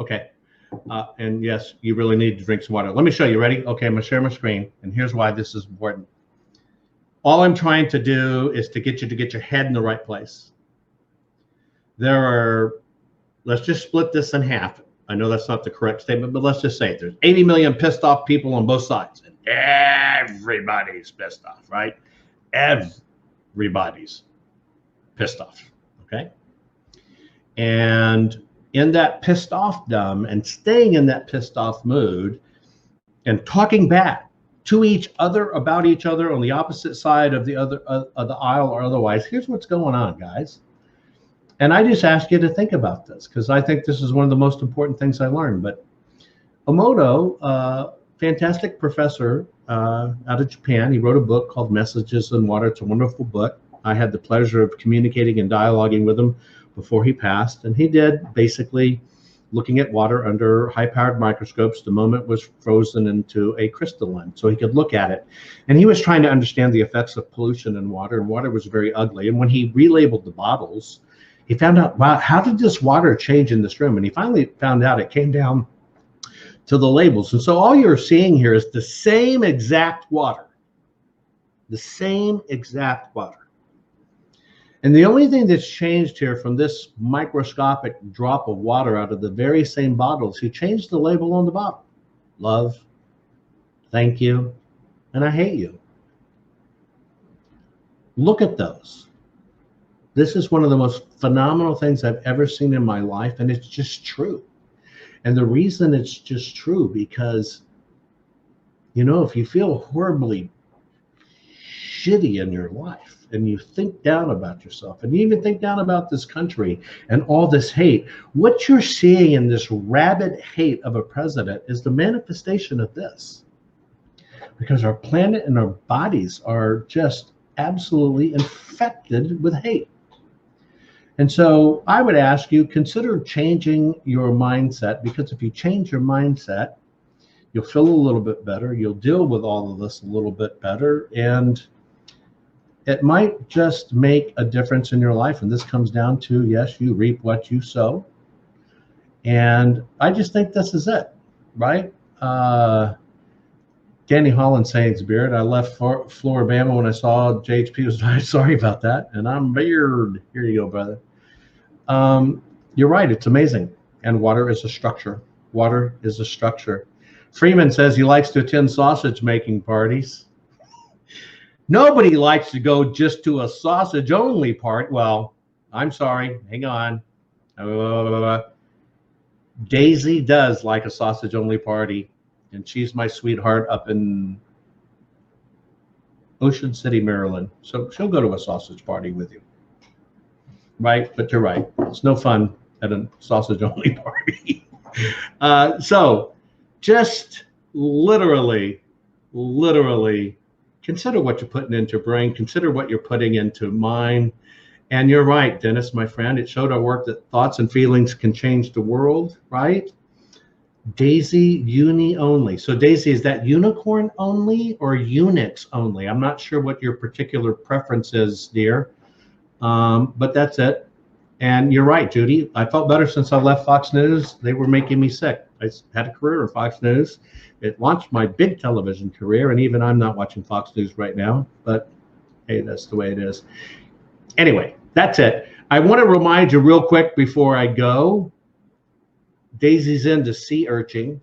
Okay. And yes, you really need to drink some water. Let me show you. Ready? Okay, I'm going to share my screen. And here's why this is important. All I'm trying to do is to get you to get your head in the right place. There are, let's just split this in half. I know that's not the correct statement, but let's just say there's 80 million pissed off people on both sides. And everybody's pissed off, right? Everybody's pissed off, okay? And in that pissed off dumb and staying in that pissed off mood and talking back to each other about each other on the opposite side of the aisle or otherwise, here's what's going on, guys. And I just ask you to think about this because I think this is one of the most important things I learned. But Emoto, fantastic professor out of Japan, he wrote a book called Messages in Water. It's a wonderful book. I had the pleasure of communicating and dialoguing with him before he passed. And he did basically looking at water under high-powered microscopes. The moment was frozen into a crystalline, so he could look at it. And he was trying to understand the effects of pollution in water, and water was very ugly. And when he relabeled the bottles, he found out, wow, how did this water change in this room? And he finally found out it came down to the labels. And so all you're seeing here is the same exact water, the same exact water. And the only thing that's changed here from this microscopic drop of water out of the very same bottles, he changed the label on the bottle. Love, thank you, and I hate you. Look at those. This is one of the most phenomenal things I've ever seen in my life, and it's just true. And the reason it's just true because, you know, if you feel horribly shitty in your life and you think down about yourself and you even think down about this country and all this hate, what you're seeing in this rabid hate of a president is the manifestation of this. Because our planet and our bodies are just absolutely infected with hate. And so I would ask you, consider changing your mindset, because if you change your mindset, you'll feel a little bit better. You'll deal with all of this a little bit better. And it might just make a difference in your life. And this comes down to, yes, you reap what you sow. And I just think this is it, right? Danny Holland saying, Beard, I left Floribama when I saw JHP was dying. Sorry about that. And I'm Beard. Here you go, brother. You're right. It's amazing. And water is a structure. Water is a structure. Freeman says he likes to attend sausage making parties. Nobody likes to go just to a sausage only party. Well, I'm sorry. Hang on. Daisy does like a sausage only party. And she's my sweetheart up in Ocean City, Maryland. So she'll go to a sausage party with you. Right? But you're right. It's no fun at a sausage only party. So just literally consider what you're putting into your brain. Consider what you're putting into mind. And you're right, Dennis, my friend. It showed our work that thoughts and feelings can change the world, right? Daisy, uni only. So Daisy, is that unicorn only or Unix only? I'm not sure what your particular preference is, dear. But that's it. And you're right, Judy. I felt better since I left Fox News. They were making me sick. I had a career in Fox News. It launched my big television career, and even I'm not watching Fox News right now. But hey, that's the way it is. Anyway, that's it. I want to remind you real quick before I go. Daisy's into sea urchin.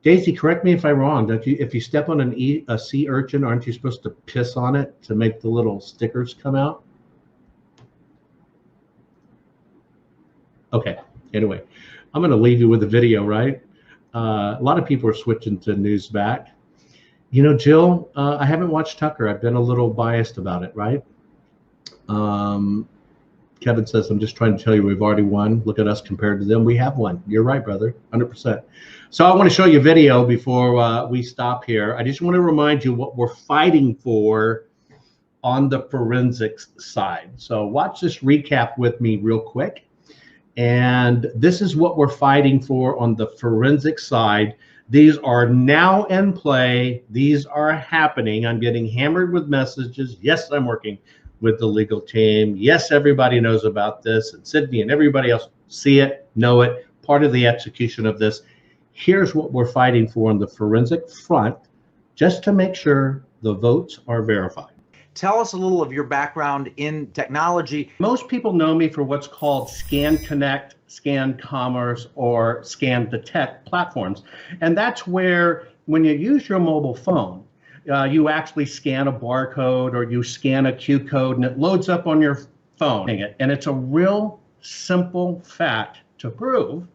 Daisy, correct me if I'm wrong. Don't you? If you step on a sea urchin, aren't you supposed to piss on it to make the little stickers come out? Okay. Anyway, I'm going to leave you with a video, right? A lot of people are switching to news back. You know, Jill, I haven't watched Tucker. I've been a little biased about it, right? Kevin says, I'm just trying to tell you we've already won. Look at us compared to them. We have won. You're right, brother, 100%. So I want to show you a video before we stop here. I just want to remind you what we're fighting for on the forensics side. So watch this recap with me real quick. And this is what we're fighting for on the forensic side. These are now in play. These are happening. I'm getting hammered with messages. Yes, I'm working with the legal team. Yes, everybody knows about this, and Sydney and everybody else. see it, know it, part of the execution of this. Here's what we're fighting for on the forensic front, just to make sure the votes are verified. Tell us a little of your background in technology. Most people know me for what's called Scan Connect, Scan Commerce, or Scan Detect platforms. And that's where, when you use your mobile phone, you actually scan a barcode or you scan a Q code and it loads up on your phone. And it's a real simple fact to prove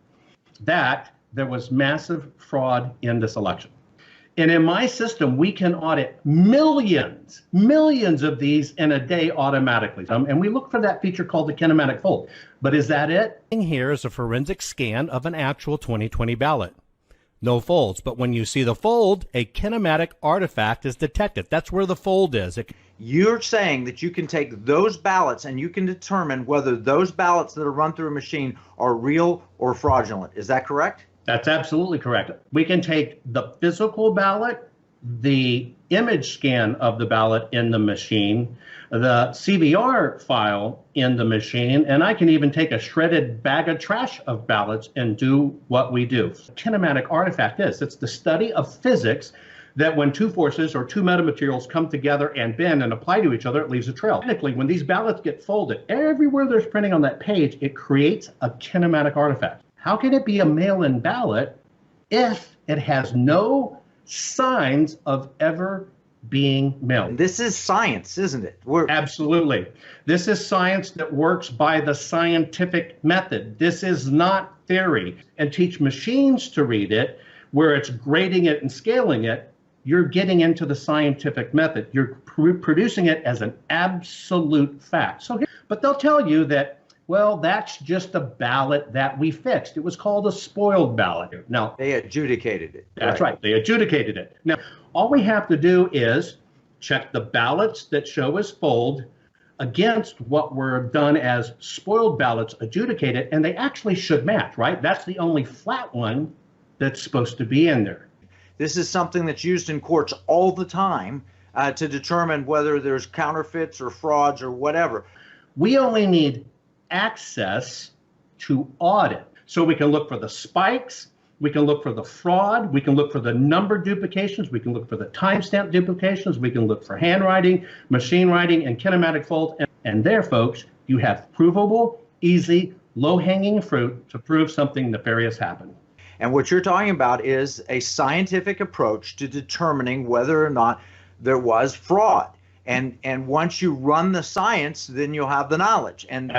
that there was massive fraud in this election. And in my system, we can audit millions of these in a day automatically. And we look for that feature called the kinematic fold. But is that it? Here is a forensic scan of an actual 2020 ballot. No folds, but when you see the fold, a kinematic artifact is detected. That's where the fold is. You're saying that you can take those ballots and you can determine whether those ballots that are run through a machine are real or fraudulent. Is that correct? That's absolutely correct. We can take the physical ballot, the image scan of the ballot in the machine, the CVR file in the machine, and I can even take a shredded bag of trash of ballots and do what we do. Kinematic artifact is, it's the study of physics that when two forces or two metamaterials come together and bend and apply to each other, it leaves a trail. Technically, when these ballots get folded, everywhere there's printing on that page, it creates a kinematic artifact. How can it be a mail-in ballot if it has no signs of ever being mailed? This is science, isn't it? Absolutely. This is science that works by the scientific method. This is not theory. And teach machines to read it, where it's grading it and scaling it, you're getting into the scientific method. You're producing it as an absolute fact. But they'll tell you that, well, that's just a ballot that we fixed. It was called a spoiled ballot. Now, they adjudicated it. That's right. They adjudicated it. Now, all we have to do is check the ballots that show as fold against what were done as spoiled ballots adjudicated, and they actually should match, right? That's the only flat one that's supposed to be in there. This is something that's used in courts all the time to determine whether there's counterfeits or frauds or whatever. We only need access to audit. So we can look for the spikes, we can look for the fraud, we can look for the number duplications, we can look for the timestamp duplications, we can look for handwriting, machine writing, and kinematic fold. And there, folks, you have provable, easy, low-hanging fruit to prove something nefarious happened. And what you're talking about is a scientific approach to determining whether or not there was fraud. And once you run the science, then you'll have the knowledge. And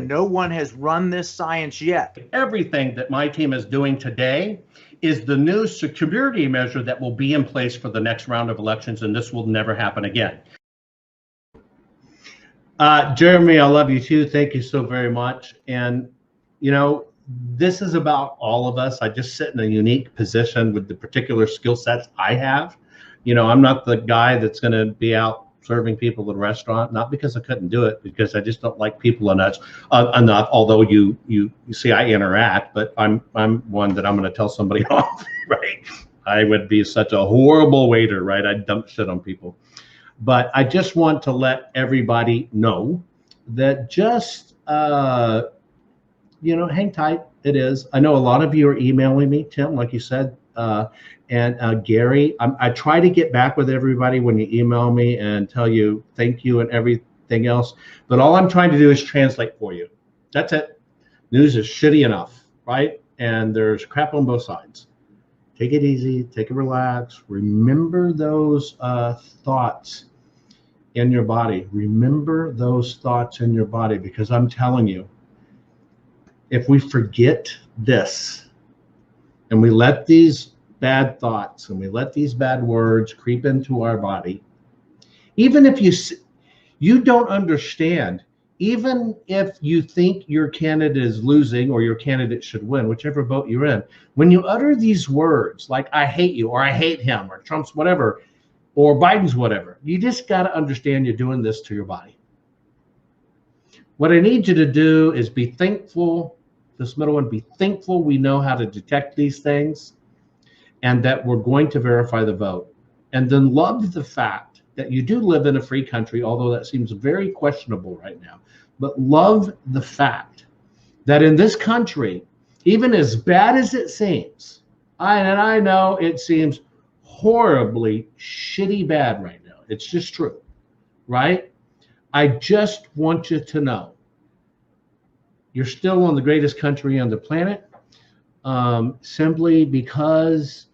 no one has run this science yet. Everything that my team is doing today is the new security measure that will be in place for the next round of elections, and this will never happen again. Jeremy, I love you too. Thank you so very much. And, you know, this is about all of us. I just sit in a unique position with the particular skill sets I have. You know, I'm not the guy that's going to be out serving people at a restaurant, not because I couldn't do it, because I just don't like people enough. Although you see I interact, but I'm one that I'm going to tell somebody off, right? I would be such a horrible waiter, right? I'd dump shit on people. But I just want to let everybody know that just, you know, hang tight. It is. I know a lot of you are emailing me, Tim, like you said, and Gary. I try to get back with everybody when you email me and tell you thank you and everything else. But all I'm trying to do is translate for you. That's it. News is shitty enough, right? And there's crap on both sides. Take it easy. Take it relax. Remember those thoughts in your body. Remember those thoughts in your body, because I'm telling you, if we forget this and we let these bad thoughts and we let these bad words creep into our body, even if you don't understand, even if you think your candidate is losing or your candidate should win, whichever vote you're in, when you utter these words like I hate you or I hate him or Trump's whatever or Biden's whatever, you just got to understand you're doing this to your body. What I need you to do is be thankful. This middle one, be thankful we know how to detect these things and that we're going to verify the vote. And then love the fact that you do live in a free country, although that seems very questionable right now. But love the fact that in this country, even as bad as it seems, and I know it seems horribly shitty bad right now. It's just true, right? I just want you to know you're still one of the greatest country on the planet, simply because,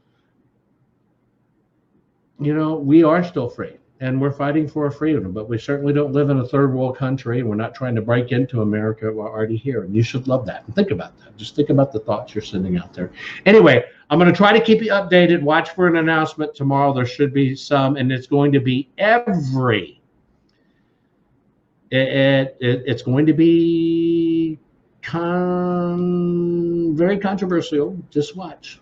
you know, we are still free and we're fighting for our freedom, but we certainly don't live in a third world country, and we're not trying to break into America. We're already here, and you should love that. And think about that. Just think about the thoughts you're sending out there. Anyway, I'm going to try to keep you updated. Watch for an announcement tomorrow. There should be some, and it's going to be it's going to be very controversial. Just watch.